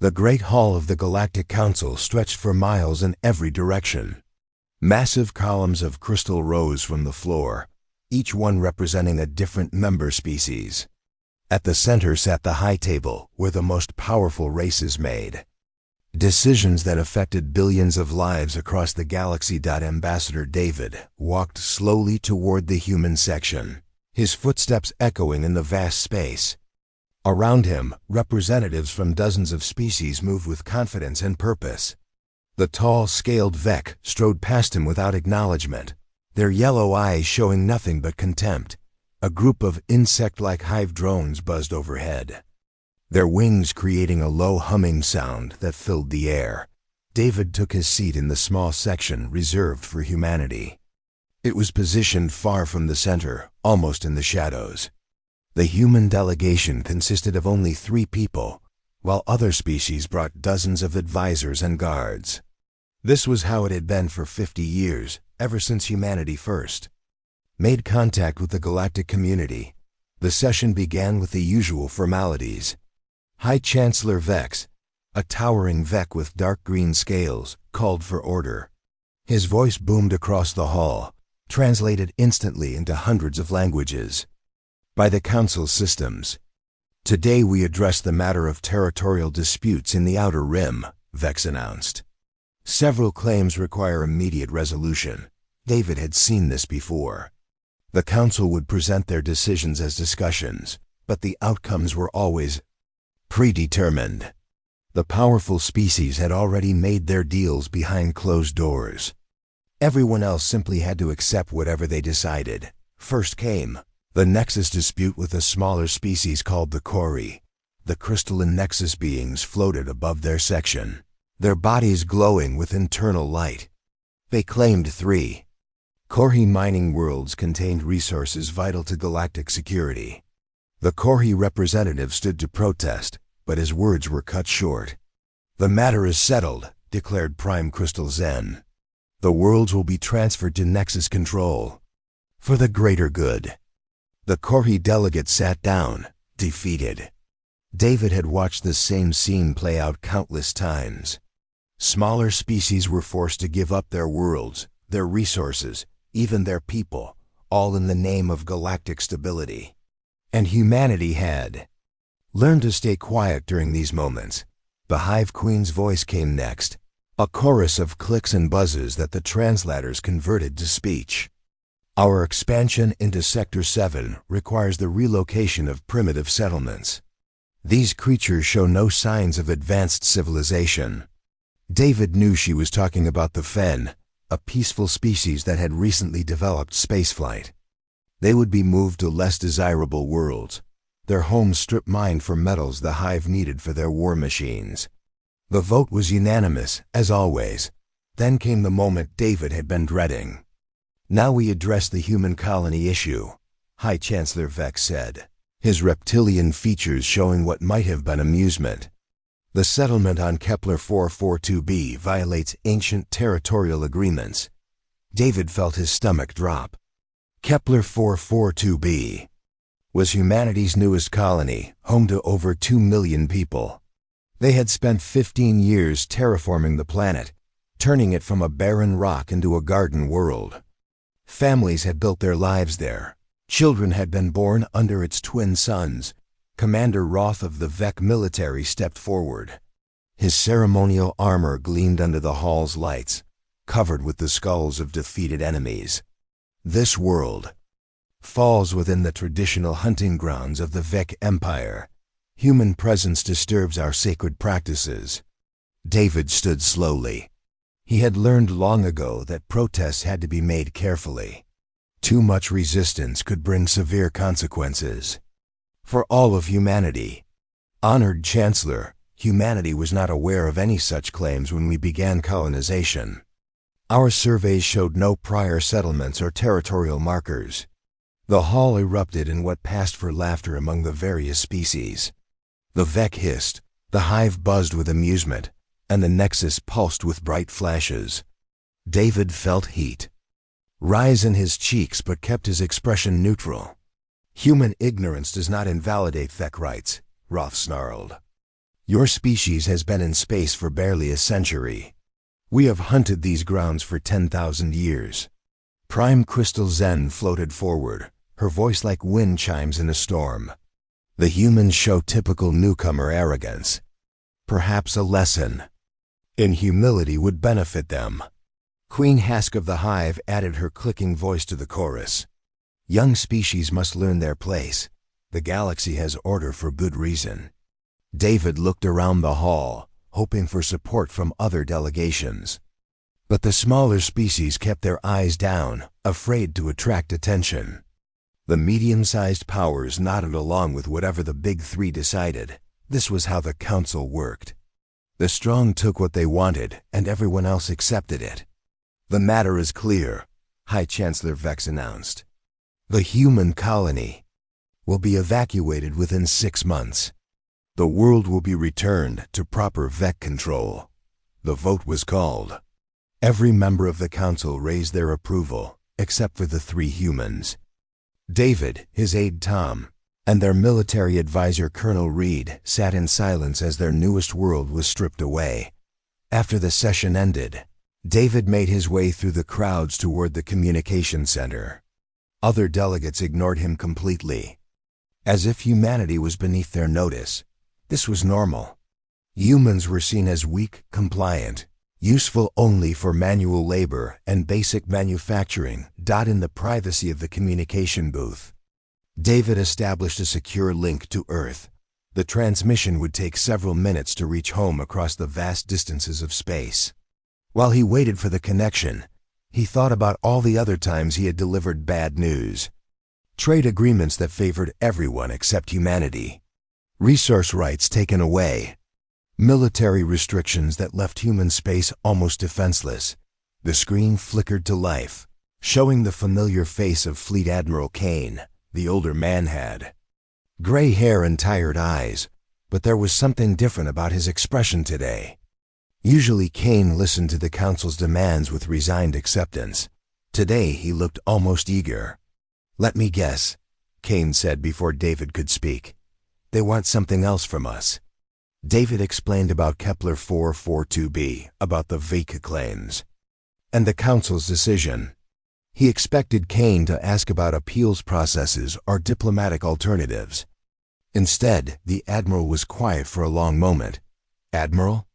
The great hall of the Galactic Council stretched for miles in every direction. Massive columns of crystal rose from the floor, each one representing a different member species. At the center sat the high table, where the most powerful races made decisions that affected billions of lives across the galaxy. Ambassador David walked slowly toward the human section, his footsteps echoing in the vast space. Around him, representatives from dozens of species moved with confidence and purpose. The tall, scaled Vek strode past him without acknowledgement, their yellow eyes showing nothing but contempt. A group of insect-like hive drones buzzed overhead, their wings creating a low humming sound that filled the air. David took his seat in the small section reserved for humanity. It was positioned far from the center, almost in the shadows. The human delegation consisted of only 3 people, while other species brought dozens of advisors and guards. This was how it had been for 50 years, ever since humanity first made contact with the galactic community. The session began with the usual formalities. High Chancellor Vex, a towering Vek with dark green scales, called for order. His voice boomed across the hall, translated instantly into hundreds of languages by the Council systems. Today we address the matter of territorial disputes in the Outer Rim, Vex announced. Several claims require immediate resolution. David had seen this before. The Council would present their decisions as discussions, but the outcomes were always predetermined. The powerful species had already made their deals behind closed doors. Everyone else simply had to accept whatever they decided. First came the Nexus dispute with a smaller species called the Kori. The crystalline Nexus beings floated above their section, their bodies glowing with internal light. They claimed 3 Kori mining worlds contained resources vital to galactic security. The Kori representative stood to protest, but his words were cut short. "The matter is settled," declared Prime Crystal Zen. "The worlds will be transferred to Nexus control for the greater good." The Kori delegate sat down, defeated. David had watched the same scene play out countless times. Smaller species were forced to give up their worlds, their resources, even their people, all in the name of galactic stability. And humanity had learned to stay quiet during these moments. The Hive Queen's voice came next, a chorus of clicks and buzzes that the translators converted to speech. "Our expansion into Sector 7 requires the relocation of primitive settlements. These creatures show no signs of advanced civilization." David knew she was talking about the Fen, a peaceful species that had recently developed spaceflight. They would be moved to less desirable worlds, their homes strip mined for metals the Hive needed for their war machines. The vote was unanimous, as always. Then came the moment David had been dreading. "Now we address the human colony issue," High Chancellor Vex said, his reptilian features showing what might have been amusement. "The settlement on Kepler 442b violates ancient territorial agreements." David felt his stomach drop. Kepler 442b was humanity's newest colony, home to over 2 million people. They had spent 15 years terraforming the planet, turning it from a barren rock into a garden world. Families had built their lives there. Children had been born under its twin suns. Commander Roth of the Vek military stepped forward. His ceremonial armor gleamed under the hall's lights, covered with the skulls of defeated enemies. "This world falls within the traditional hunting grounds of the Vek Empire. Human presence disturbs our sacred practices." David stood slowly. He had learned long ago that protests had to be made carefully. Too much resistance could bring severe consequences for all of humanity. "Honored Chancellor, humanity was not aware of any such claims when we began colonization. Our surveys showed no prior settlements or territorial markers." The hall erupted in what passed for laughter among the various species. The Vek hissed, the Hive buzzed with amusement, and the Nexus pulsed with bright flashes. David felt heat rise in his cheeks but kept his expression neutral. "Human ignorance does not invalidate Vek rights," Roth snarled. Your species has been in space for barely a century. We have hunted these grounds for 10,000 years. Prime Crystal Zen floated forward, her voice like wind chimes in a storm. The humans show typical newcomer arrogance. Perhaps a lesson in humility would benefit them. Queen Hask of the Hive added her clicking voice to the chorus. Young species must learn their place. The galaxy has order for good reason. David looked around the hall, hoping for support from other delegations. But the smaller species kept their eyes down, afraid to attract attention. The medium-sized powers nodded along with whatever the big three decided. This was how the council worked. The strong took what they wanted, and everyone else accepted it. The matter is clear, High Chancellor Vex announced. The human colony will be evacuated within 6 months. The world will be returned to proper Vec control. The vote was called. Every member of the council raised their approval, except for the 3 humans. David, his aide Tom, and their military advisor Colonel Reed sat in silence as their newest world was stripped away. After the session ended, David made his way through the crowds toward the communication center. Other delegates ignored him completely, as if humanity was beneath their notice. This was normal. Humans were seen as weak, compliant, useful only for manual labor and basic manufacturing, in the privacy of the communication booth. David established a secure link to Earth. The transmission would take several minutes to reach home across the vast distances of space. While he waited for the connection, he thought about all the other times he had delivered bad news. Trade agreements that favored everyone except humanity. Resource rights taken away. Military restrictions that left human space almost defenseless. The screen flickered to life, showing the familiar face of Fleet Admiral Kane. The older man had gray hair and tired eyes, but there was something different about his expression today. Usually Kane listened to the council's demands with resigned acceptance. Today he looked almost eager. "Let me guess," Kane said before David could speak. "They want something else from us." David explained about Kepler 442b, about the Vika claims, and the council's decision. He expected Kane to ask about appeals processes or diplomatic alternatives. Instead, the Admiral was quiet for a long moment. "Admiral?"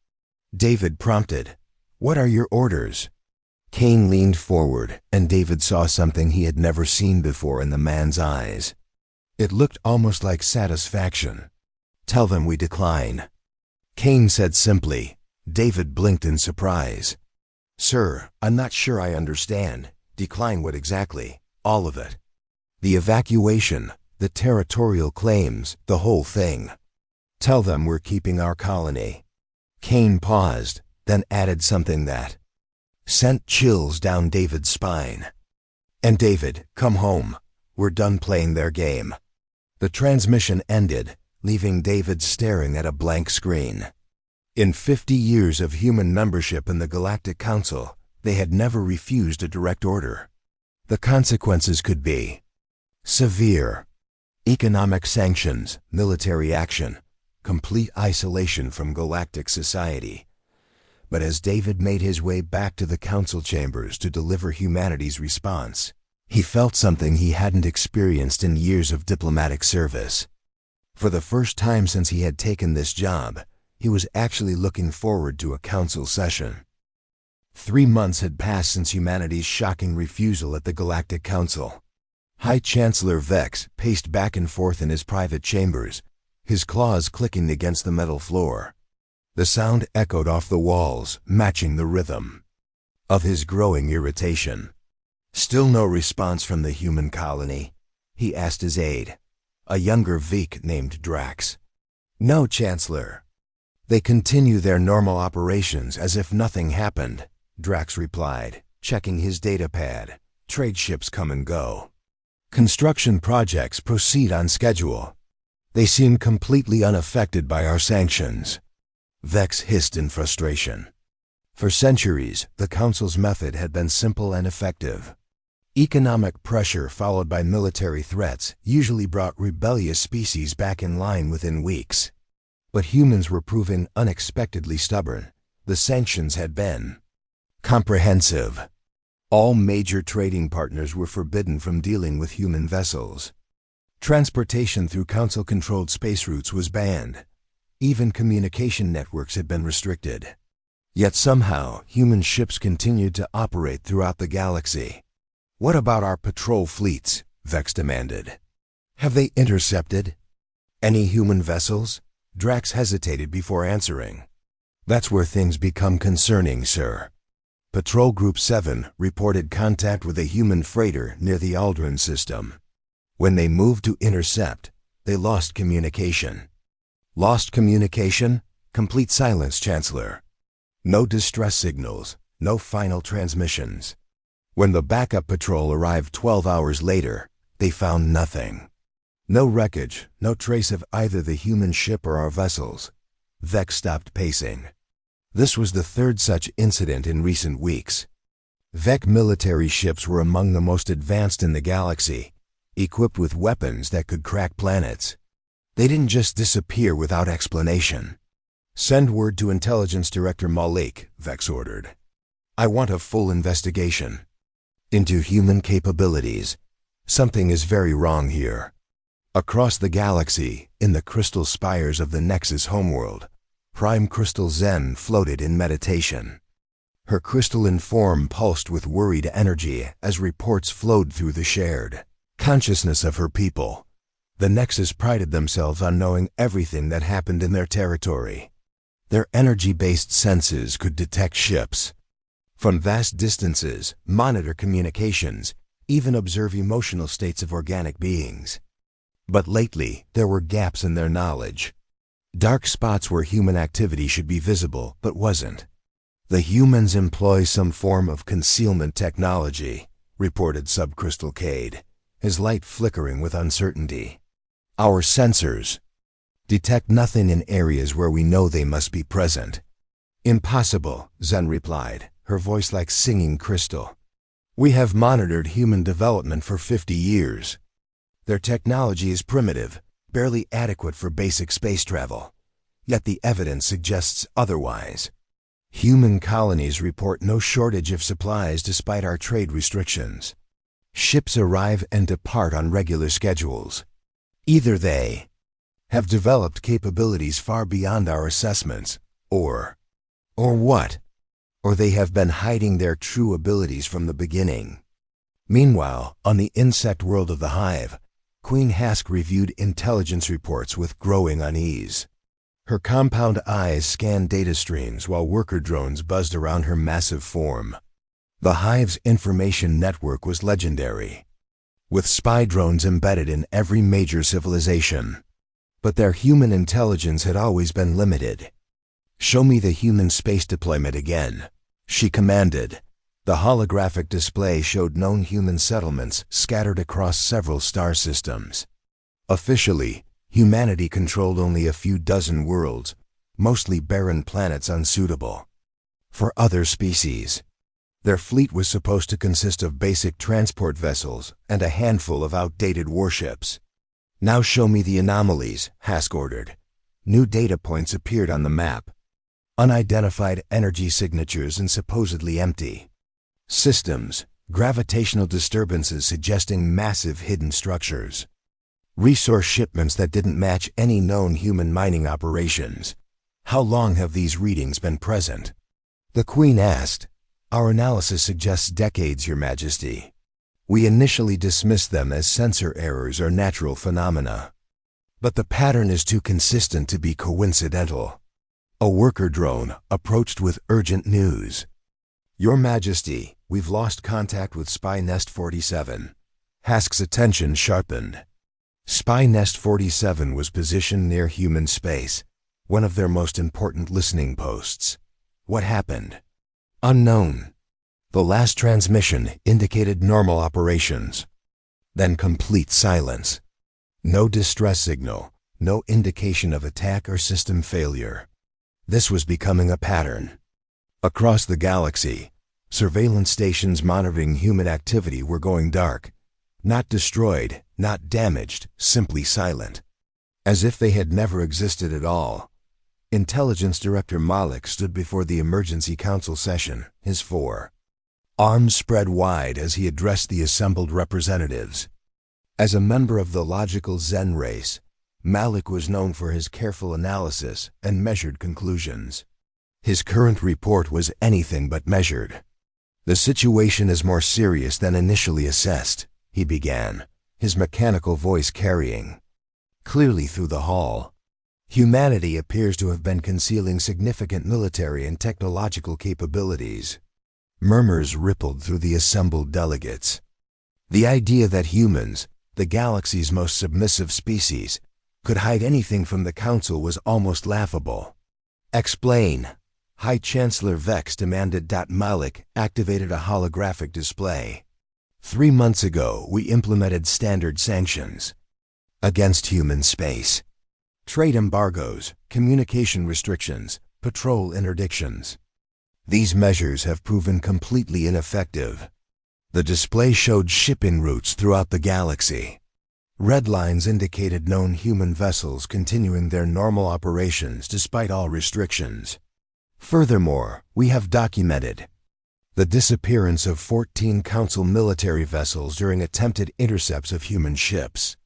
David prompted. "What are your orders?" Kane leaned forward, and David saw something he had never seen before in the man's eyes. It looked almost like satisfaction. "Tell them we decline." Kane said simply. David blinked in surprise. "Sir, I'm not sure I understand. Decline what exactly?" "All of it. The evacuation, the territorial claims, the whole thing. Tell them we're keeping our colony." Kane paused, then added something that sent chills down David's spine. "And David, come home. We're done playing their game." The transmission ended, leaving David staring at a blank screen. In 50 years of human membership in the Galactic Council, they had never refused a direct order. The consequences could be severe: economic sanctions, military action, complete isolation from galactic society. But as David made his way back to the council chambers to deliver humanity's response, he felt something he hadn't experienced in years of diplomatic service. For the first time since he had taken this job, he was actually looking forward to a council session. 3 months had passed since humanity's shocking refusal at the Galactic Council. High Chancellor Vex paced back and forth in his private chambers, his claws clicking against the metal floor. The sound echoed off the walls, matching the rhythm of his growing irritation. "Still no response from the human colony?" he asked his aide, a younger Veek named Drax. "No, Chancellor. They continue their normal operations as if nothing happened," Drax replied, checking his datapad. "Trade ships come and go. Construction projects proceed on schedule. They seem completely unaffected by our sanctions." Vex hissed in frustration. For centuries, the Council's method had been simple and effective. Economic pressure followed by military threats usually brought rebellious species back in line within weeks. But humans were proving unexpectedly stubborn. The sanctions had been comprehensive. All major trading partners were forbidden from dealing with human vessels. Transportation through Council-controlled space routes was banned. Even communication networks had been restricted. Yet somehow, human ships continued to operate throughout the galaxy. "What about our patrol fleets?" Vex demanded. "Have they intercepted any human vessels?" Drax hesitated before answering. "That's where things become concerning, sir. Patrol Group 7 reported contact with a human freighter near the Aldrin system. When they moved to intercept, they lost communication." "Lost communication? Complete silence, Chancellor. No distress signals, no final transmissions. When the backup patrol arrived 12 hours later, they found nothing. No wreckage, no trace of either the human ship or our vessels." Vex stopped pacing. This was the third such incident in recent weeks. Vec military ships were among the most advanced in the galaxy, equipped with weapons that could crack planets. They didn't just disappear without explanation. "Send word to Intelligence Director Malik," Vex ordered. "I want a full investigation into human capabilities. Something is very wrong here." Across the galaxy, in the crystal spires of the Nexus homeworld, Prime Crystal Zen floated in meditation. Her crystalline form pulsed with worried energy as reports flowed through the shared consciousness of her people. The Nexus prided themselves on knowing everything that happened in their territory. Their energy-based senses could detect ships from vast distances, monitor communications, even observe emotional states of organic beings. But lately, there were gaps in their knowledge. Dark spots where human activity should be visible, but wasn't. "The humans employ some form of concealment technology," reported Subcrystal Cade, his light flickering with uncertainty. "Our sensors detect nothing in areas where we know they must be present." "Impossible," Zen replied, her voice like singing crystal. "We have monitored human development for 50 years. Their technology is primitive, barely adequate for basic space travel. Yet the evidence suggests otherwise. Human colonies report no shortage of supplies despite our trade restrictions. Ships arrive and depart on regular schedules. Either they have developed capabilities far beyond our assessments, or what? Or they have been hiding their true abilities from the beginning." Meanwhile, on the insect world of the Hive, Queen Hask reviewed intelligence reports with growing unease. Her compound eyes scanned data streams while worker drones buzzed around her massive form. The Hive's information network was legendary, with spy drones embedded in every major civilization. But their human intelligence had always been limited. "Show me the human space deployment again," she commanded. The holographic display showed known human settlements scattered across several star systems. Officially, humanity controlled only a few dozen worlds, mostly barren planets unsuitable for other species. Their fleet was supposed to consist of basic transport vessels and a handful of outdated warships. "Now show me the anomalies," Hask ordered. New data points appeared on the map. Unidentified energy signatures and supposedly empty systems, gravitational disturbances suggesting massive hidden structures. Resource shipments that didn't match any known human mining operations. "How long have these readings been present?" the Queen asked. "Our analysis suggests decades, Your Majesty. We initially dismissed them as sensor errors or natural phenomena. But the pattern is too consistent to be coincidental." A worker drone approached with urgent news. "Your Majesty, we've lost contact with Spy Nest 47. Hask's attention sharpened. Spy Nest 47 was positioned near human space, one of their most important listening posts. What happened? Unknown. The last transmission indicated normal operations. Then complete silence. No distress signal, no indication of attack or system failure. This was becoming a pattern. Across the galaxy, surveillance stations monitoring human activity were going dark. Not destroyed, not damaged, simply silent. As if they had never existed at all, Intelligence Director Malik stood before the Emergency Council session, his four arms spread wide as he addressed the assembled representatives. As a member of the logical Zen race, Malik was known for his careful analysis and measured conclusions. His current report was anything but measured. "The situation is more serious than initially assessed," he began, his mechanical voice carrying clearly through the hall. "Humanity appears to have been concealing significant military and technological capabilities." Murmurs rippled through the assembled delegates. The idea that humans, the galaxy's most submissive species, could hide anything from the Council was almost laughable. "Explain," High Chancellor Vex demanded. Malik activated a holographic display. 3 months ago, we implemented standard sanctions against human space. Trade embargoes, communication restrictions, patrol interdictions. These measures have proven completely ineffective. The display showed shipping routes throughout the galaxy. Red lines indicated known human vessels continuing their normal operations despite all restrictions. Furthermore, we have documented the disappearance of 14 Council military vessels during attempted intercepts of human ships.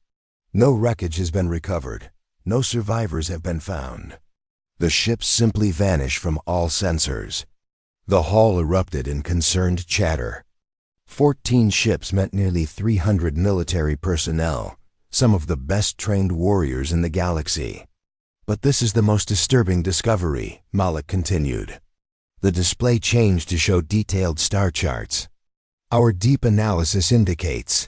No wreckage has been recovered. No survivors have been found. The ships simply vanish from all sensors. The hall erupted in concerned chatter. 14 ships meant nearly 300 military personnel, some of the best-trained warriors in the galaxy. "But this is the most disturbing discovery," Malik continued. The display changed to show detailed star charts. "Our deep analysis indicates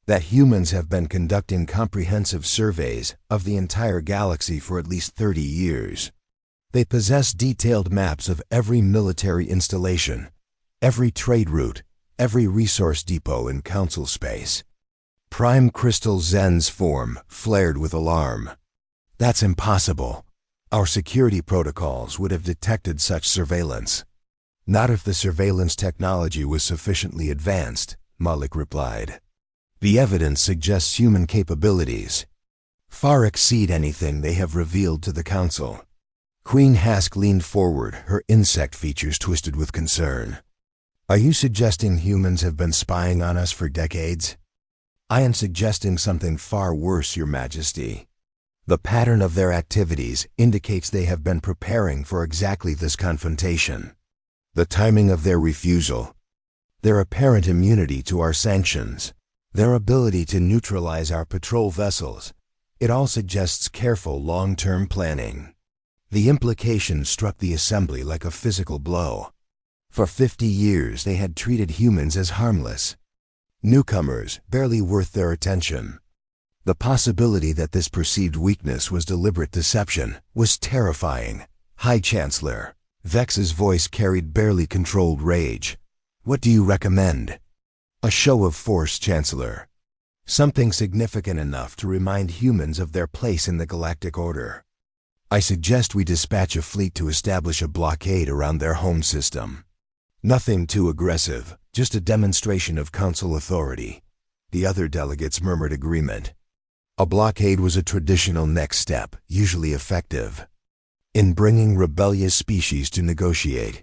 that humans have been conducting comprehensive surveys of the entire galaxy for at least 30 years. They possess detailed maps of every military installation, every trade route, every resource depot in Council space." Prime Crystal Zen's form flared with alarm. "That's impossible. Our security protocols would have detected such surveillance." "Not if the surveillance technology was sufficiently advanced," Malik replied. "The evidence suggests human capabilities far exceed anything they have revealed to the Council." Queen Hask leaned forward, her insect features twisted with concern. "Are you suggesting humans have been spying on us for decades?" "I am suggesting something far worse, Your Majesty. The pattern of their activities indicates they have been preparing for exactly this confrontation. The timing of their refusal, their apparent immunity to our sanctions, their ability to neutralize our patrol vessels, it all suggests careful long-term planning." The implication struck the assembly like a physical blow. For 50 years they had treated humans as harmless newcomers, barely worth their attention. The possibility that this perceived weakness was deliberate deception was terrifying. "High Chancellor," Vex's voice carried barely controlled rage. "What do you recommend?" "A show of force, Chancellor. Something significant enough to remind humans of their place in the galactic order. I suggest we dispatch a fleet to establish a blockade around their home system. Nothing too aggressive, just a demonstration of Council authority." The other delegates murmured agreement. A blockade was a traditional next step, usually effective in bringing rebellious species to negotiate.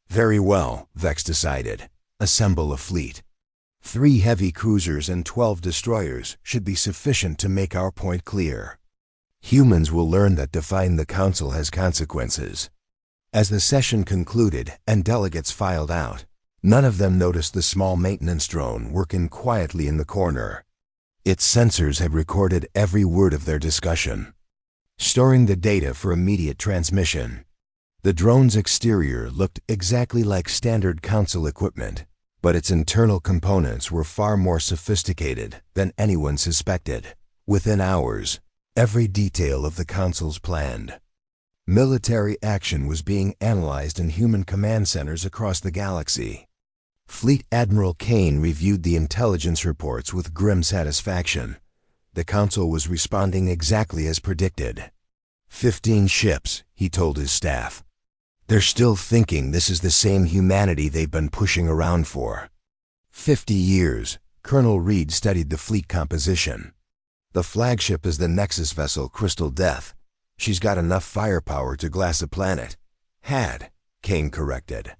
"Very well," Vex decided. "Assemble a fleet. 3 heavy cruisers and 12 destroyers should be sufficient to make our point clear. Humans will learn that defying the Council has consequences." As the session concluded and delegates filed out, none of them noticed the small maintenance drone working quietly in the corner. Its sensors had recorded every word of their discussion, storing the data for immediate transmission. The drone's exterior looked exactly like standard Council equipment, but its internal components were far more sophisticated than anyone suspected. Within hours, every detail of the Council's planned military action was being analyzed in human command centers across the galaxy. Fleet Admiral Kane reviewed the intelligence reports with grim satisfaction. The Council was responding exactly as predicted. 15 ships, he told his staff. They're still thinking this is the same humanity they've been pushing around for 50 years. Colonel Reed studied the fleet composition. The flagship is the Nexus vessel Crystal Death. She's got enough firepower to glass a planet. Had, Kane corrected.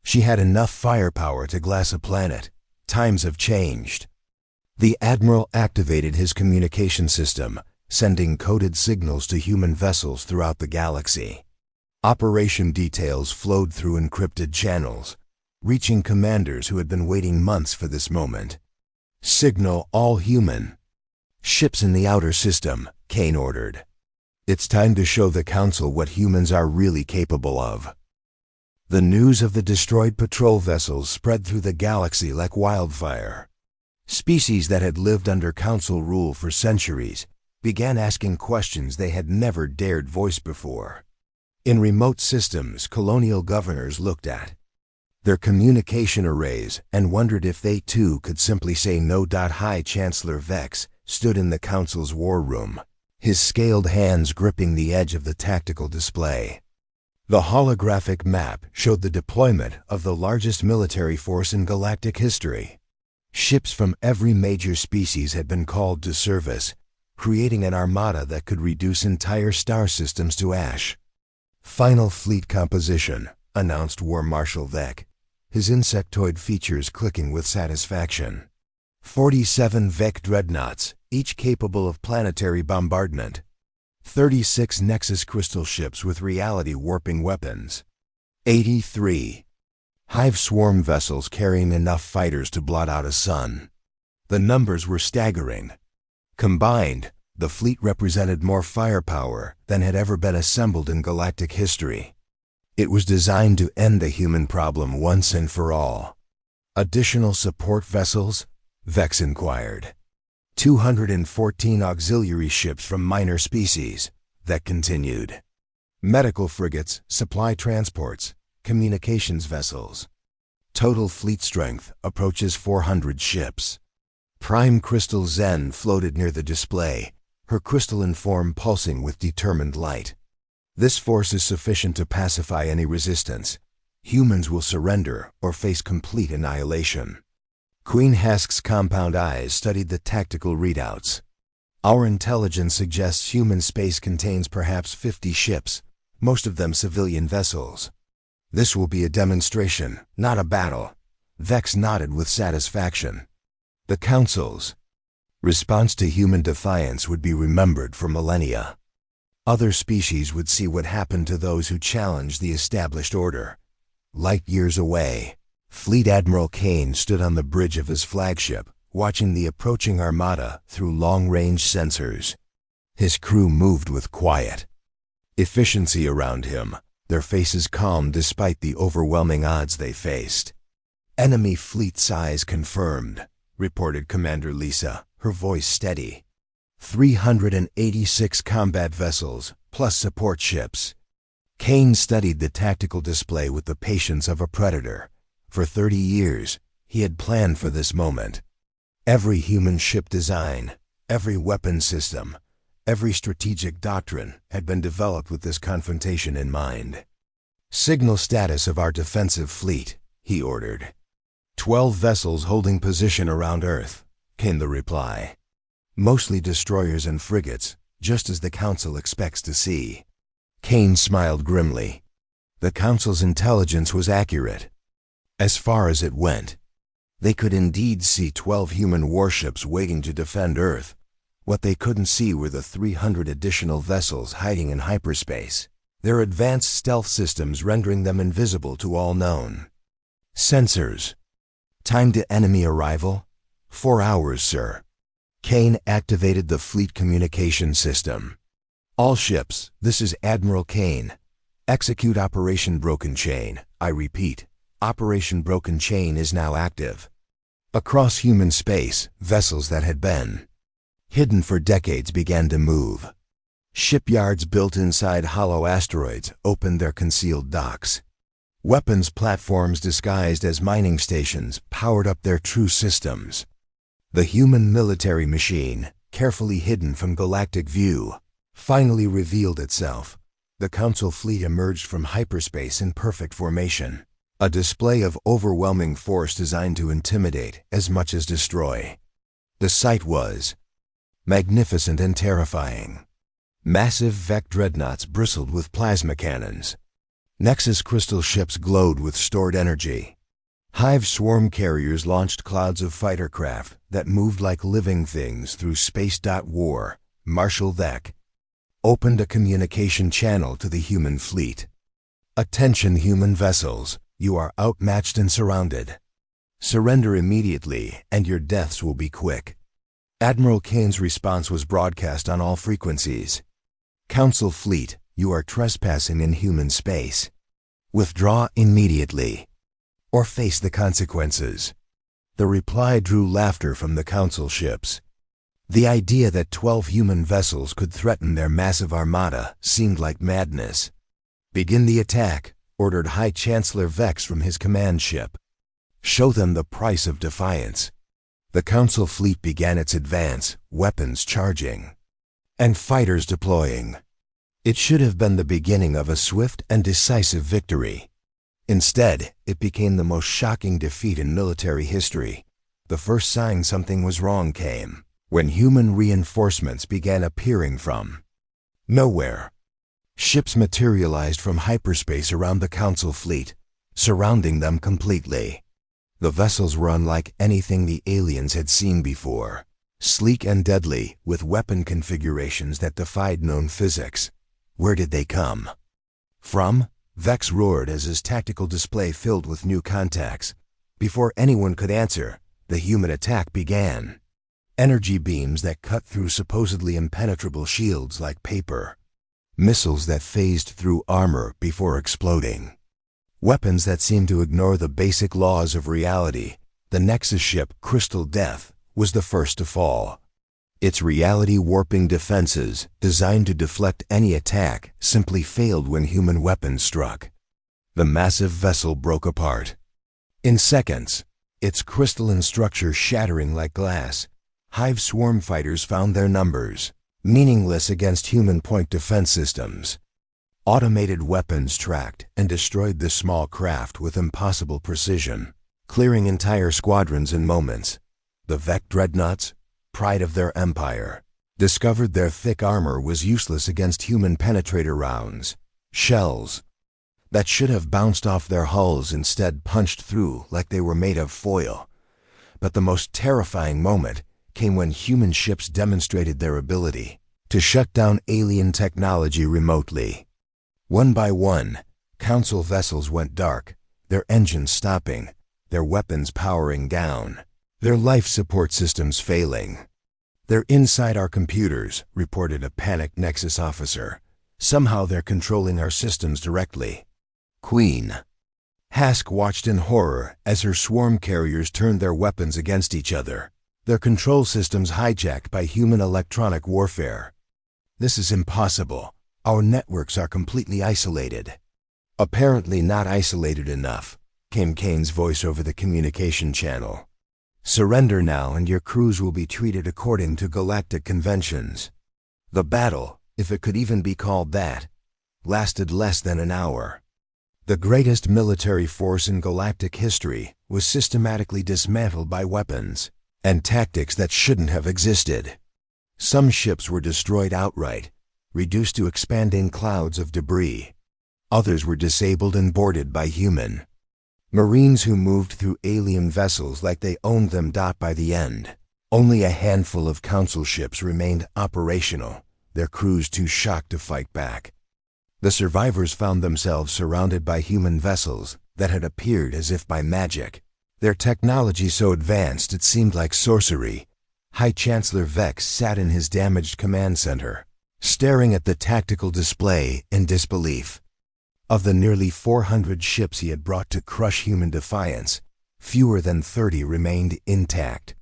She had enough firepower to glass a planet. Times have changed. The Admiral activated his communication system, sending coded signals to human vessels throughout the galaxy. Operation details flowed through encrypted channels, reaching commanders who had been waiting months for this moment. Signal all human ships in the outer system, Kane ordered. It's time to show the Council what humans are really capable of. The news of the destroyed patrol vessels spread through the galaxy like wildfire. Species that had lived under Council rule for centuries began asking questions they had never dared voice before. In remote systems, colonial governors looked at their communication arrays and wondered if they too could simply say no. High Chancellor Vex stood in the Council's war room, his scaled hands gripping the edge of the tactical display. The holographic map showed the deployment of the largest military force in galactic history. Ships from every major species had been called to service, creating an armada that could reduce entire star systems to ash. Final fleet composition, announced War Marshal Vex, his insectoid features clicking with satisfaction. 47 Vex dreadnoughts, each capable of planetary bombardment. 36 Nexus crystal ships with reality-warping weapons. 83 Hive swarm vessels carrying enough fighters to blot out a sun. The numbers were staggering. Combined, the fleet represented more firepower than had ever been assembled in galactic history. It was designed to end the human problem once and for all. Additional support vessels? Vex inquired. 214 auxiliary ships from minor species, Vex continued. Medical frigates, supply transports, communications vessels. Total fleet strength approaches 400 ships. Prime Crystal Zen floated near the display, her crystalline form pulsing with determined light. This force is sufficient to pacify any resistance. Humans will surrender or face complete annihilation. Queen Hask's compound eyes studied the tactical readouts. Our intelligence suggests human space contains perhaps 50 ships, most of them civilian vessels. This will be a demonstration, not a battle. Vex nodded with satisfaction. The Council's response to human defiance would be remembered for millennia. Other species would see what happened to those who challenged the established order. Light years away, Fleet Admiral Kane stood on the bridge of his flagship, watching the approaching armada through long-range sensors. His crew moved with quiet efficiency around him, their faces calm despite the overwhelming odds they faced. Enemy fleet size confirmed, reported Commander Lisa, her voice steady. 386 combat vessels, plus support ships. Kane studied the tactical display with the patience of a predator. For 30 years, he had planned for this moment. Every human ship design, every weapon system, every strategic doctrine had been developed with this confrontation in mind. Signal status of our defensive fleet, he ordered. 12 vessels holding position around Earth, came the reply. Mostly destroyers and frigates, just as the Council expects to see. Kane smiled grimly. The Council's intelligence was accurate. As far as it went, they could indeed see 12 human warships waiting to defend Earth. What they couldn't see were the 300 additional vessels hiding in hyperspace, their advanced stealth systems rendering them invisible to all known. Sensors. Time to enemy arrival? 4 hours, sir. Kane activated the fleet communication system. All ships, this is Admiral Kane. Execute Operation Broken Chain. I repeat, Operation Broken Chain is now active. Across human space, vessels that had been hidden for decades began to move. Shipyards built inside hollow asteroids opened their concealed docks. Weapons platforms disguised as mining stations powered up their true systems. The human military machine, carefully hidden from galactic view, finally revealed itself. The Council fleet emerged from hyperspace in perfect formation, a display of overwhelming force designed to intimidate as much as destroy. The sight was magnificent and terrifying. Massive Vec dreadnoughts bristled with plasma cannons. Nexus crystal ships glowed with stored energy. Hive swarm carriers launched clouds of fighter craft that moved like living things through space. War, Marshal Vec, opened a communication channel to the human fleet. Attention human vessels, you are outmatched and surrounded. Surrender immediately, and your deaths will be quick. Admiral Kane's response was broadcast on all frequencies. Council fleet, you are trespassing in human space. Withdraw immediately, or face the consequences. The reply drew laughter from the Council ships. The idea that 12 human vessels could threaten their massive armada seemed like madness. Begin the attack, ordered High Chancellor Vex from his command ship. Show them the price of defiance. The Council fleet began its advance, weapons charging, and fighters deploying. It should have been the beginning of a swift and decisive victory. Instead, it became the most shocking defeat in military history. The first sign something was wrong came when human reinforcements began appearing from nowhere. Ships materialized from hyperspace around the Council fleet, surrounding them completely. The vessels were unlike anything the aliens had seen before, sleek and deadly, with weapon configurations that defied known physics. Where did they come from? Vex roared as his tactical display filled with new contacts. Before anyone could answer, the human attack began. Energy beams that cut through supposedly impenetrable shields like paper. Missiles that phased through armor before exploding. Weapons that seemed to ignore the basic laws of reality. The Nexus ship, Crystal Death, was the first to fall. Its reality-warping defenses, designed to deflect any attack, simply failed when human weapons struck. The massive vessel broke apart. In seconds, its crystalline structure shattering like glass, Hive swarm fighters found their numbers meaningless against human point defense systems. Automated weapons tracked and destroyed the small craft with impossible precision, clearing entire squadrons in moments. The Vec dreadnoughts, pride of their empire, discovered their thick armor was useless against human penetrator rounds. Shells that should have bounced off their hulls instead punched through like they were made of foil. But the most terrifying moment came when human ships demonstrated their ability to shut down alien technology remotely. One by one, Council vessels went dark, their engines stopping, their weapons powering down, their life support systems failing. "They're inside our computers," reported a panicked Nexus officer. "Somehow they're controlling our systems directly." Queen Hask watched in horror as her swarm carriers turned their weapons against each other, their control systems hijacked by human electronic warfare. "This is impossible. Our networks are completely isolated." "Apparently not isolated enough," came Kane's voice over the communication channel. "Surrender now and your crews will be treated according to galactic conventions." The battle, if it could even be called that, lasted less than an hour. The greatest military force in galactic history was systematically dismantled by weapons and tactics that shouldn't have existed. Some ships were destroyed outright, reduced to expanding clouds of debris. Others were disabled and boarded by human Marines who moved through alien vessels like they owned them. By the end, only a handful of Council ships remained operational, their crews too shocked to fight back. The survivors found themselves surrounded by human vessels that had appeared as if by magic, their technology so advanced it seemed like sorcery. High Chancellor Vex sat in his damaged command center, staring at the tactical display in disbelief. Of the nearly 400 ships he had brought to crush human defiance, fewer than 30 remained intact.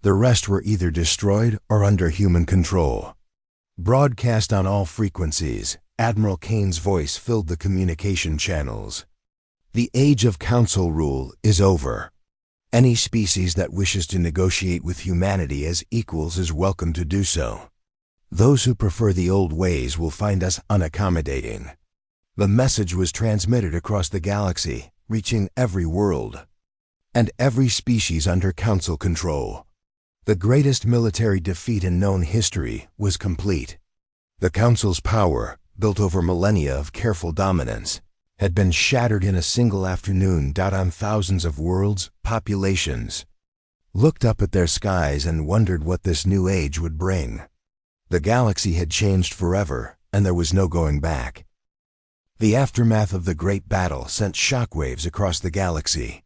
The rest were either destroyed or under human control. Broadcast on all frequencies, Admiral Kane's voice filled the communication channels. "The age of Council rule is over. Any species that wishes to negotiate with humanity as equals is welcome to do so. Those who prefer the old ways will find us unaccommodating." The message was transmitted across the galaxy, reaching every world and every species under Council control. The greatest military defeat in known history was complete. The Council's power, built over millennia of careful dominance, had been shattered in a single afternoon. On thousands of worlds, populations looked up at their skies and wondered what this new age would bring. The galaxy had changed forever, and there was no going back. The aftermath of the Great Battle sent shockwaves across the galaxy.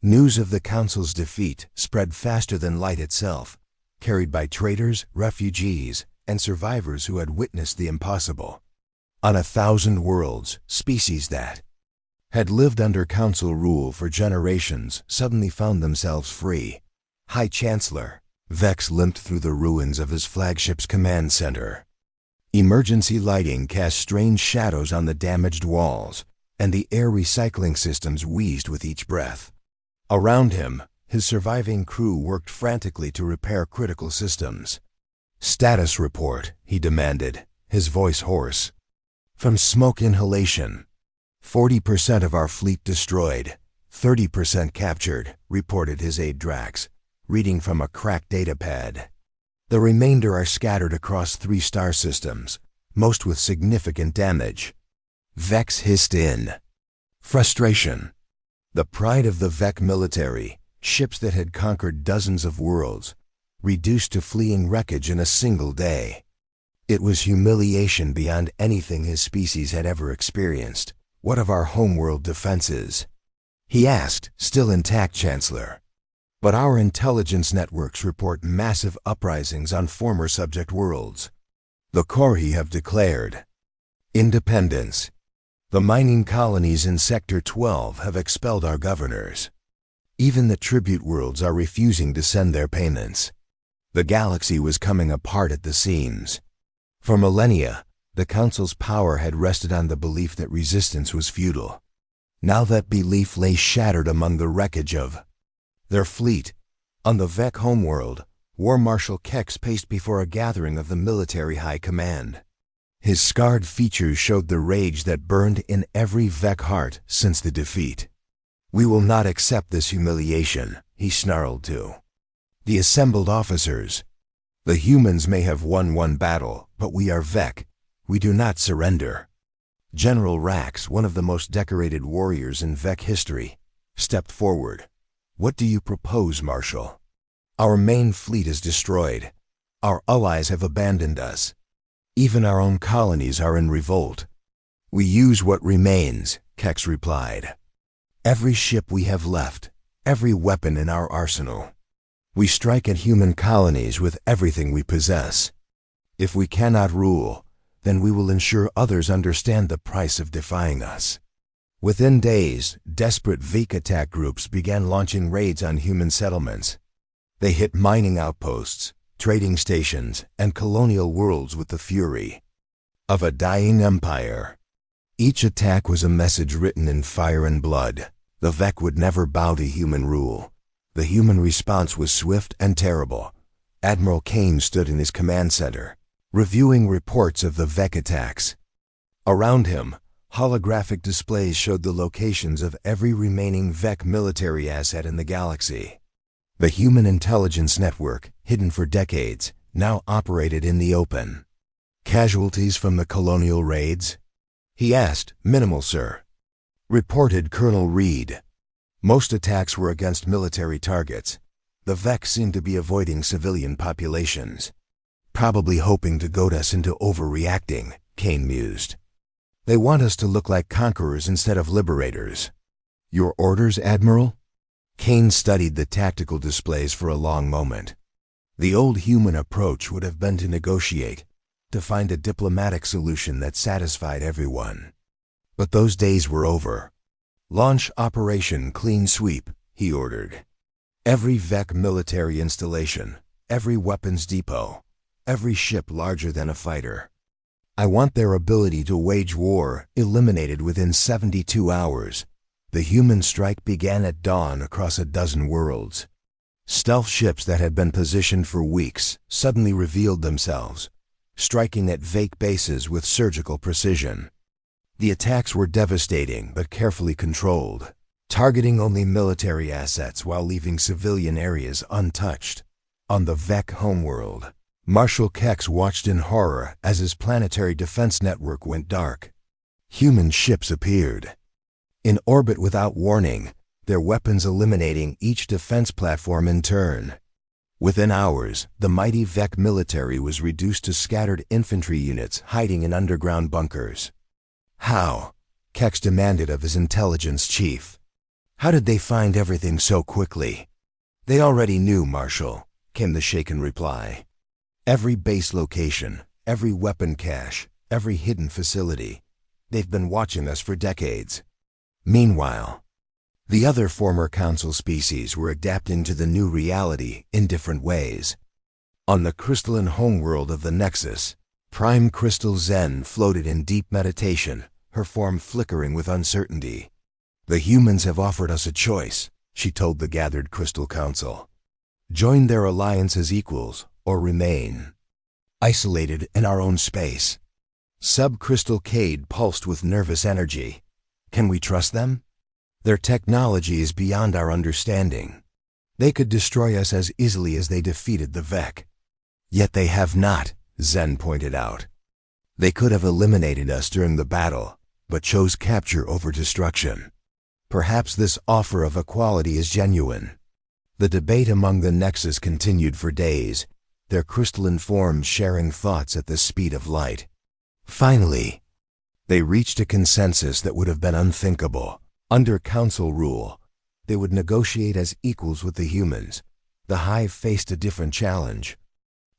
News of the Council's defeat spread faster than light itself, carried by traders, refugees, and survivors who had witnessed the impossible. On 1,000 worlds, species that had lived under Council rule for generations suddenly found themselves free. High Chancellor Vex limped through the ruins of his flagship's command center. Emergency lighting cast strange shadows on the damaged walls, and the air recycling systems wheezed with each breath. Around him, his surviving crew worked frantically to repair critical systems. "Status report," he demanded, his voice hoarse. "From smoke inhalation. 40% of our fleet destroyed, 30% captured," reported his aide Drax, reading from a cracked datapad. "The remainder are scattered across 3 star systems, most with significant damage." Vex hissed in frustration. The pride of the Vec military, ships that had conquered dozens of worlds, reduced to fleeing wreckage in a single day. It was humiliation beyond anything his species had ever experienced. "What of our homeworld defenses?" he asked, still intact, Chancellor. "But our intelligence networks report massive uprisings on former subject worlds. The Korhi have declared independence. The mining colonies in Sector 12 have expelled our governors. Even the tribute worlds are refusing to send their payments." The galaxy was coming apart at the seams. For millennia, the Council's power had rested on the belief that resistance was futile. Now that belief lay shattered among the wreckage of their fleet. On the Vec homeworld, War Marshal Kex paced before a gathering of the military high command. His scarred features showed the rage that burned in every Vec heart since the defeat. "We will not accept this humiliation," he snarled to the assembled officers. "The humans may have won one battle, but we are Vec. We do not surrender." General Rax, one of the most decorated warriors in Vec history, stepped forward. "What do you propose, Marshal? Our main fleet is destroyed. Our allies have abandoned us. Even our own colonies are in revolt." "We use what remains," Kex replied. "Every ship we have left, every weapon in our arsenal. We strike at human colonies with everything we possess. If we cannot rule, then we will ensure others understand the price of defying us." Within days, desperate Vec attack groups began launching raids on human settlements. They hit mining outposts, trading stations, and colonial worlds with the fury of a dying empire. Each attack was a message written in fire and blood. The Vec would never bow to human rule. The human response was swift and terrible. Admiral Kane stood in his command center, reviewing reports of the Vec attacks. Around him, holographic displays showed the locations of every remaining Vec military asset in the galaxy. The human intelligence network, hidden for decades, now operated in the open. "Casualties from the colonial raids?" he asked. "Minimal, sir," reported Colonel Reed. "Most attacks were against military targets. The Vec seem to be avoiding civilian populations. Probably hoping to goad us into overreacting," Kane mused. "They want us to look like conquerors instead of liberators." "Your orders, Admiral?" Kane studied the tactical displays for a long moment. The old human approach would have been to negotiate, to find a diplomatic solution that satisfied everyone. But those days were over. "Launch Operation Clean Sweep," he ordered. "Every Vec military installation, every weapons depot, every ship larger than a fighter. I want their ability to wage war eliminated within 72 hours. The human strike began at dawn across a dozen worlds. Stealth ships that had been positioned for weeks suddenly revealed themselves, striking at Vec bases with surgical precision. The attacks were devastating but carefully controlled, targeting only military assets while leaving civilian areas untouched. On the Vec homeworld, Marshal Kex watched in horror as his planetary defense network went dark. Human ships appeared. In orbit without warning, their weapons eliminating each defense platform in turn. Within hours, the mighty Vec military was reduced to scattered infantry units hiding in underground bunkers. How? Kex demanded of his intelligence chief. How did they find everything so quickly? They already knew, Marshal, came the shaken reply. Every base location, every weapon cache, every hidden facility. They've been watching us for decades. Meanwhile, the other former Council species were adapting to the new reality in different ways. On the crystalline homeworld of the Nexus, Prime Crystal Zen floated in deep meditation, her form flickering with uncertainty. The humans have offered us a choice, she told the gathered Crystal Council. Join their alliance as equals, or remain isolated in our own space. Subcrystal Cade pulsed with nervous energy. Can we trust them? Their technology is beyond our understanding. They could destroy us as easily as they defeated the Vec. Yet they have not, Zen pointed out. They could have eliminated us during the battle, but chose capture over destruction. Perhaps this offer of equality is genuine. The debate among the Nexus continued for days, their crystalline forms sharing thoughts at the speed of light. Finally, they reached a consensus that would have been unthinkable. Under Council rule, they would negotiate as equals with the humans. The Hive faced a different challenge.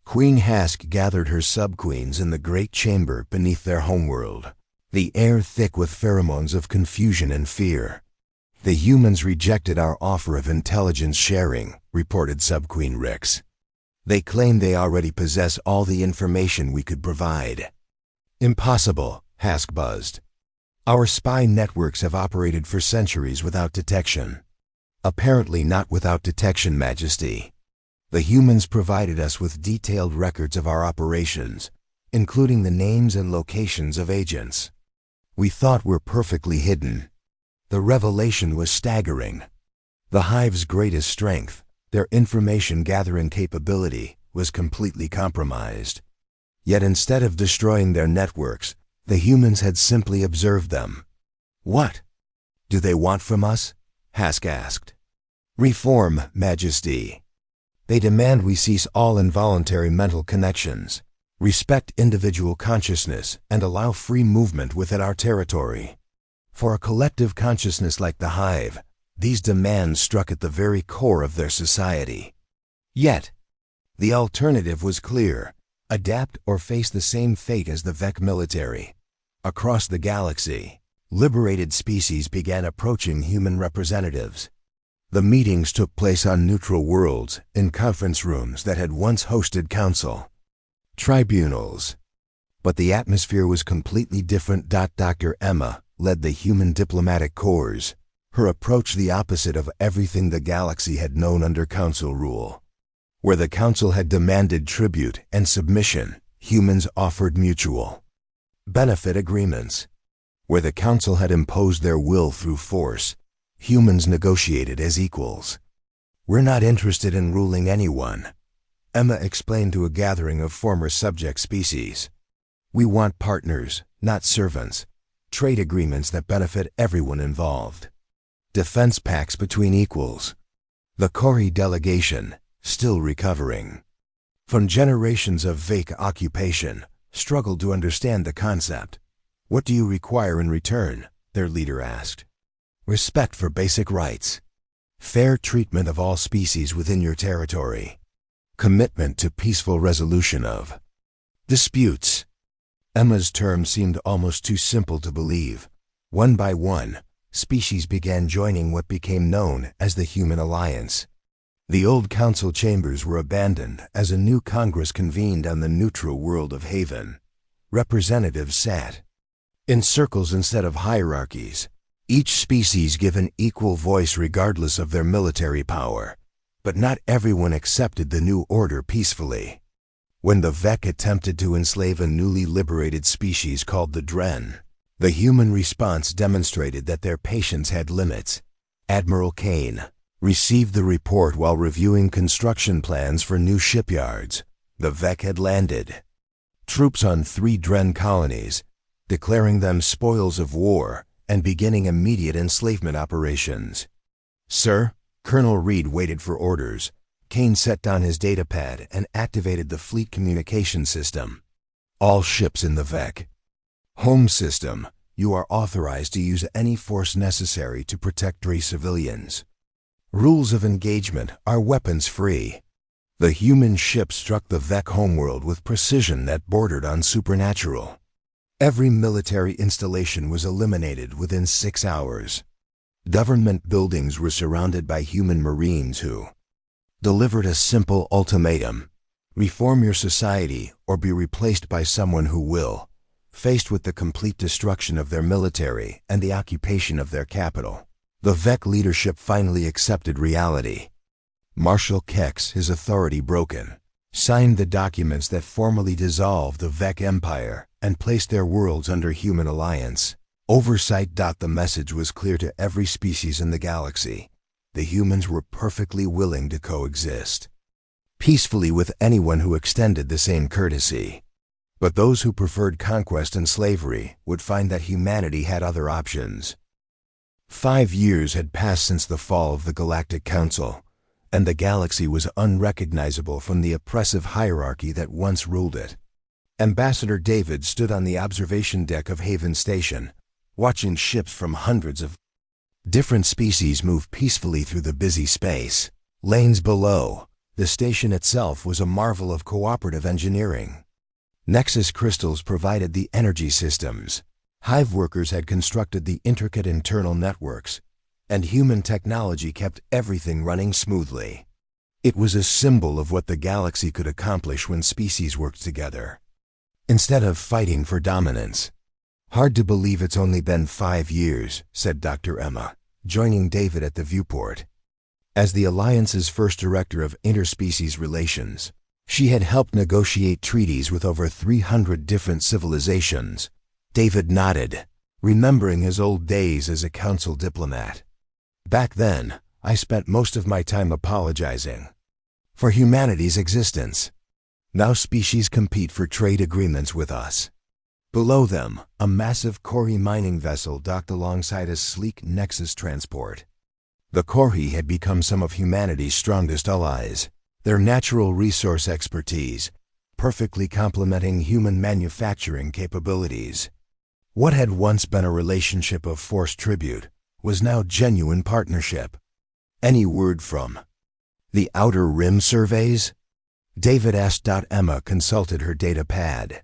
Queen Hask gathered her sub-queens in the great chamber beneath their homeworld, the air thick with pheromones of confusion and fear. The humans rejected our offer of intelligence sharing, reported Sub-Queen Rix. They claim they already possess all the information we could provide. Impossible, Hask buzzed. Our spy networks have operated for centuries without detection. Apparently not without detection, Majesty. The humans provided us with detailed records of our operations, including the names and locations of agents. We thought we're perfectly hidden. The revelation was staggering. The Hive's greatest strength, their information-gathering capability, was completely compromised. Yet instead of destroying their networks, the humans had simply observed them. What do they want from us? Hask asked. Reform, Majesty. They demand we cease all involuntary mental connections, respect individual consciousness, and allow free movement within our territory. For a collective consciousness like the Hive, these demands struck at the very core of their society. Yet, the alternative was clear: adapt or face the same fate as the Vec military. Across the galaxy, liberated species began approaching human representatives. The meetings took place on neutral worlds, in conference rooms that had once hosted council tribunals. But the atmosphere was completely different. Dr. Emma led the human diplomatic corps, her approach the opposite of everything the galaxy had known under council rule. Where the council had demanded tribute and submission, humans offered mutual benefit agreements. Where the council had imposed their will through force, humans negotiated as equals. We're not interested in ruling anyone, Emma explained to a gathering of former subject species. We want partners, not servants, trade agreements that benefit everyone involved. Defense pacts between equals. The Kori delegation, still recovering from generations of Vec occupation, struggled to understand the concept. What do you require in return? Their leader asked. Respect for basic rights. Fair treatment of all species within your territory. Commitment to peaceful resolution of disputes. Emma's terms seemed almost too simple to believe. One by one, species began joining what became known as the Human Alliance. The old council chambers were abandoned as a new Congress convened on the neutral world of Haven. Representatives sat in circles instead of hierarchies, each species given equal voice regardless of their military power. But not everyone accepted the new order peacefully. When the Vec attempted to enslave a newly liberated species called the Dren, the human response demonstrated that their patience had limits. Admiral Kane received the report while reviewing construction plans for new shipyards. The VEC had landed. Troops on 3 Dren colonies, declaring them spoils of war and beginning immediate enslavement operations. "Sir," Colonel Reed waited for orders. Kane set down his datapad and activated the fleet communication system. "All ships in the VEC. Home system, you are authorized to use any force necessary to protect Dre civilians. Rules of engagement are weapons-free." The human ship struck the VEC homeworld with precision that bordered on supernatural. Every military installation was eliminated within 6 hours. Government buildings were surrounded by human Marines who delivered a simple ultimatum: reform your society or be replaced by someone who will. Faced with the complete destruction of their military and the occupation of their capital, the VEC leadership finally accepted reality. Marshal Kex, his authority broken, signed the documents that formally dissolved the VEC Empire and placed their worlds under human alliance. Oversight. The message was clear to every species in the galaxy. The humans were perfectly willing to coexist peacefully with anyone who extended the same courtesy. But those who preferred conquest and slavery would find that humanity had other options. 5 years had passed since the fall of the Galactic Council, and the galaxy was unrecognizable from the oppressive hierarchy that once ruled it. Ambassador David stood on the observation deck of Haven Station, watching ships from hundreds of different species move peacefully through the busy space lanes below. The station itself was a marvel of cooperative engineering. Nexus crystals provided the energy systems. Hive workers had constructed the intricate internal networks, and human technology kept everything running smoothly. It was a symbol of what the galaxy could accomplish when species worked together, instead of fighting for dominance. "Hard to believe it's only been 5 years, said Dr. Emma, joining David at the viewport. As the Alliance's first director of interspecies relations, she had helped negotiate treaties with over 300 different civilizations. David nodded, remembering his old days as a council diplomat. "Back then, I spent most of my time apologizing for humanity's existence. Now species compete for trade agreements with us." Below them, a massive Corhi mining vessel docked alongside a sleek Nexus transport. The Corhi had become some of humanity's strongest allies, their natural resource expertise perfectly complementing human manufacturing capabilities. What had once been a relationship of forced tribute was now genuine partnership. "Any word from the Outer Rim surveys?" David asked. Emma consulted her data pad.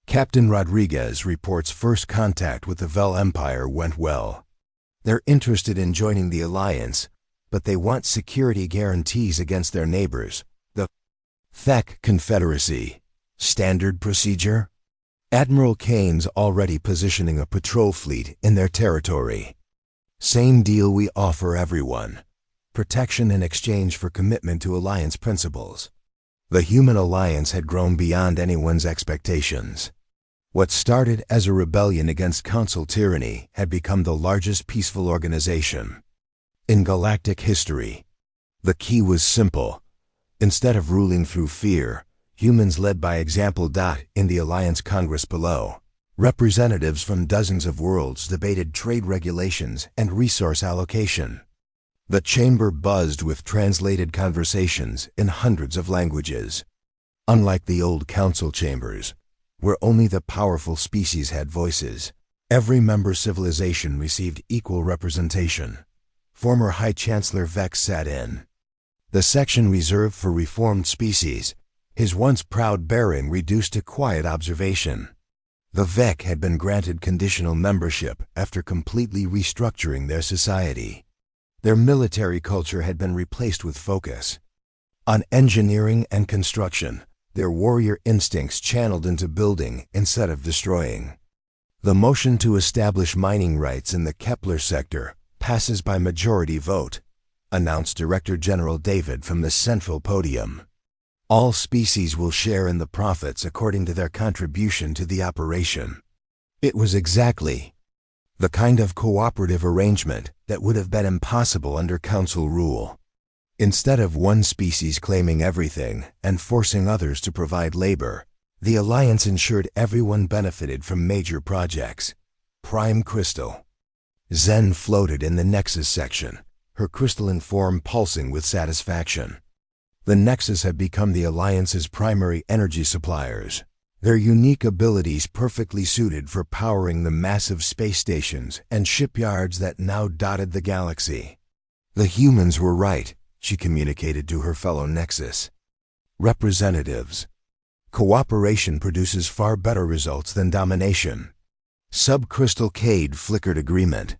"Captain Rodriguez reports first contact with the Vel Empire went well. They're interested in joining the Alliance, but they want security guarantees against their neighbors, the Thek Confederacy. Standard procedure?" "Admiral Kane's already positioning a patrol fleet in their territory. Same deal we offer everyone. Protection in exchange for commitment to Alliance principles." The human alliance had grown beyond anyone's expectations. What started as a rebellion against Council tyranny had become the largest peaceful organization in galactic history. The key was simple. Instead of ruling through fear, humans led by example. In the Alliance Congress below, representatives from dozens of worlds debated trade regulations and resource allocation. The chamber buzzed with translated conversations in hundreds of languages. Unlike the old council chambers, where only the powerful species had voices, every member civilization received equal representation. Former High Chancellor Vex sat in the section reserved for reformed species, his once proud bearing reduced to quiet observation. The Vec had been granted conditional membership after completely restructuring their society. Their military culture had been replaced with focus on engineering and construction, their warrior instincts channeled into building instead of destroying. The motion to establish mining rights in the Kepler sector passes by majority vote, announced Director General David from the central podium. All species will share in the profits according to their contribution to the operation. It was exactly the kind of cooperative arrangement that would have been impossible under Council rule. Instead of one species claiming everything and forcing others to provide labor, the Alliance ensured everyone benefited from major projects. Prime Crystal. Zen floated in the Nexus section, her crystalline form pulsing with satisfaction. The Nexus had become the Alliance's primary energy suppliers, their unique abilities perfectly suited for powering the massive space stations and shipyards that now dotted the galaxy. The humans were right, she communicated to her fellow Nexus representatives. Cooperation produces far better results than domination. Subcrystal Cade flickered agreement.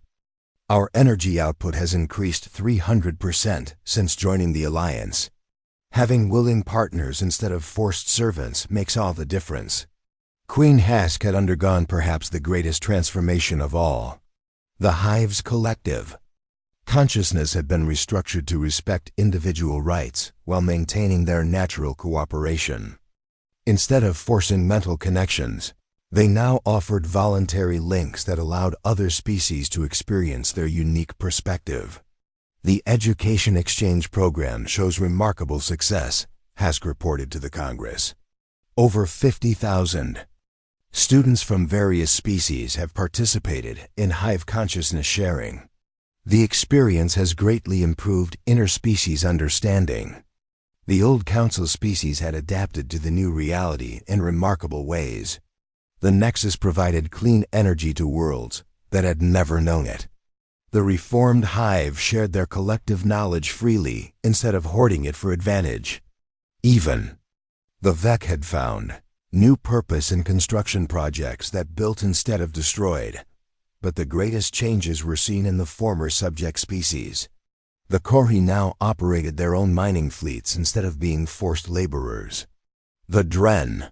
Our energy output has increased 300% since joining the Alliance. Having willing partners instead of forced servants makes all the difference. Queen Hask had undergone perhaps the greatest transformation of all. The Hive's collective consciousness had been restructured to respect individual rights while maintaining their natural cooperation. Instead of forcing mental connections, they now offered voluntary links that allowed other species to experience their unique perspective. The education exchange program shows remarkable success, Hask reported to the Congress. Over 50,000 students from various species have participated in Hive consciousness sharing. The experience has greatly improved interspecies understanding. The old Council species had adapted to the new reality in remarkable ways. The Nexus provided clean energy to worlds that had never known it. The reformed Hive shared their collective knowledge freely instead of hoarding it for advantage. Even the VEC had found new purpose in construction projects that built instead of destroyed. But the greatest changes were seen in the former subject species. The Korhi now operated their own mining fleets instead of being forced laborers. The Dren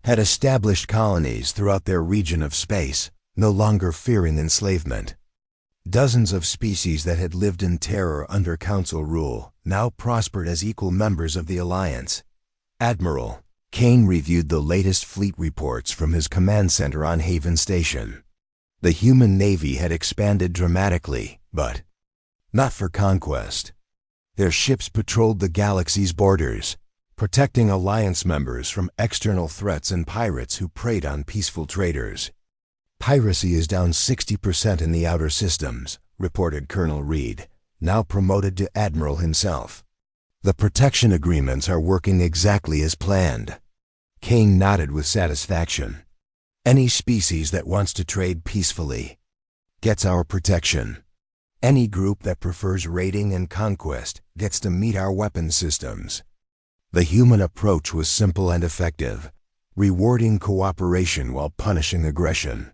had established colonies throughout their region of space, no longer fearing enslavement. Dozens of species that had lived in terror under Council rule now prospered as equal members of the Alliance. Admiral Kane reviewed the latest fleet reports from his command center on Haven Station. The human navy had expanded dramatically, but not for conquest. Their ships patrolled the galaxy's borders, protecting Alliance members from external threats and pirates who preyed on peaceful traders. Piracy is down 60% in the outer systems, reported Colonel Reed, now promoted to Admiral himself. The protection agreements are working exactly as planned. Kane nodded with satisfaction. Any species that wants to trade peacefully gets our protection. Any group that prefers raiding and conquest gets to meet our weapon systems. The human approach was simple and effective, rewarding cooperation while punishing aggression.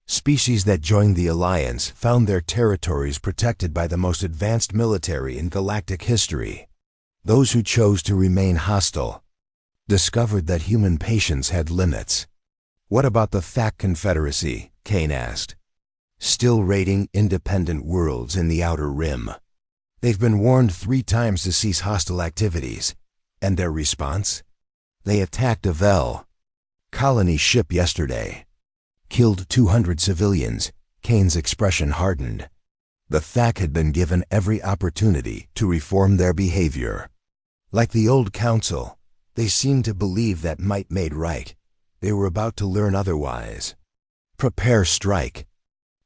Species that joined the Alliance found their territories protected by the most advanced military in galactic history. Those who chose to remain hostile discovered that human patience had limits. What about the Thack Confederacy? Kane asked. Still raiding independent worlds in the Outer Rim. They've been warned 3 times to cease hostile activities. And their response? They attacked a Vel colony ship yesterday. Killed 200 civilians. Kane's expression hardened. The Thack had been given every opportunity to reform their behavior. Like the old Council, they seemed to believe that might made right. They were about to learn otherwise. Prepare strike.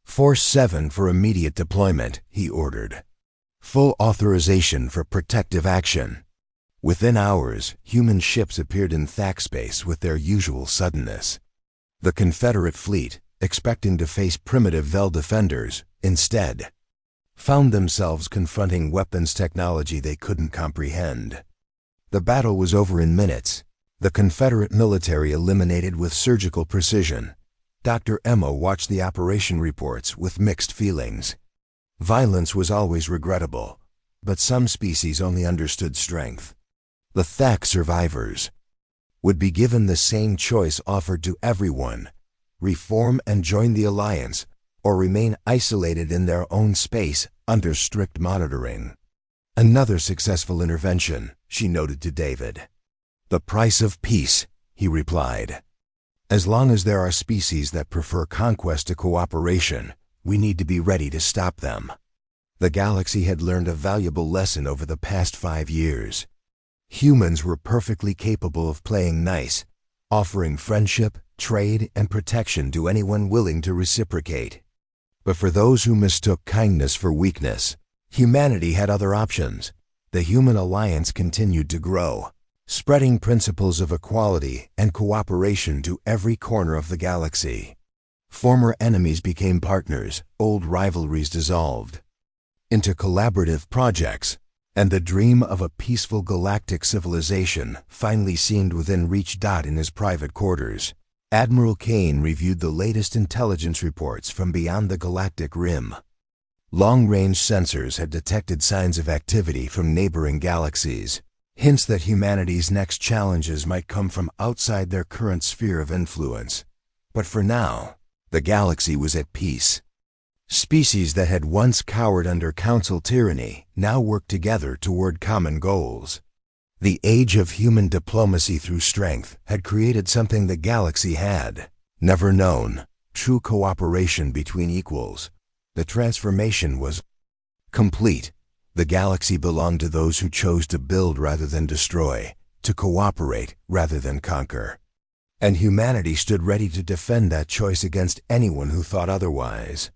Force 7 for immediate deployment, he ordered. Full authorization for protective action. Within hours, human ships appeared in Thack space with their usual suddenness. The Confederate fleet, expecting to face primitive Vel defenders, instead found themselves confronting weapons technology they couldn't comprehend. The battle was over in minutes. The Confederate military eliminated with surgical precision. Dr. Emma watched the operation reports with mixed feelings. Violence was always regrettable, but some species only understood strength. The Thack survivors would be given the same choice offered to everyone: reform and join the Alliance, or remain isolated in their own space under strict monitoring. Another successful intervention, she noted to David. The price of peace, he replied. As long as there are species that prefer conquest to cooperation, we need to be ready to stop them. The galaxy had learned a valuable lesson over the past 5 years. Humans were perfectly capable of playing nice, offering friendship, trade, and protection to anyone willing to reciprocate. But for those who mistook kindness for weakness, humanity had other options. The human alliance continued to grow, spreading principles of equality and cooperation to every corner of the galaxy. Former enemies became partners, old rivalries dissolved into collaborative projects, and the dream of a peaceful galactic civilization finally seemed within reach. In his private quarters, Admiral Kane reviewed the latest intelligence reports from beyond the galactic rim. Long-range sensors had detected signs of activity from neighboring galaxies, hints that humanity's next challenges might come from outside their current sphere of influence. But for now, the galaxy was at peace. Species that had once cowered under council tyranny now worked together toward common goals. The age of human diplomacy through strength had created something the galaxy had never known: true cooperation between equals. The transformation was complete. The galaxy belonged to those who chose to build rather than destroy, to cooperate rather than conquer. And humanity stood ready to defend that choice against anyone who thought otherwise.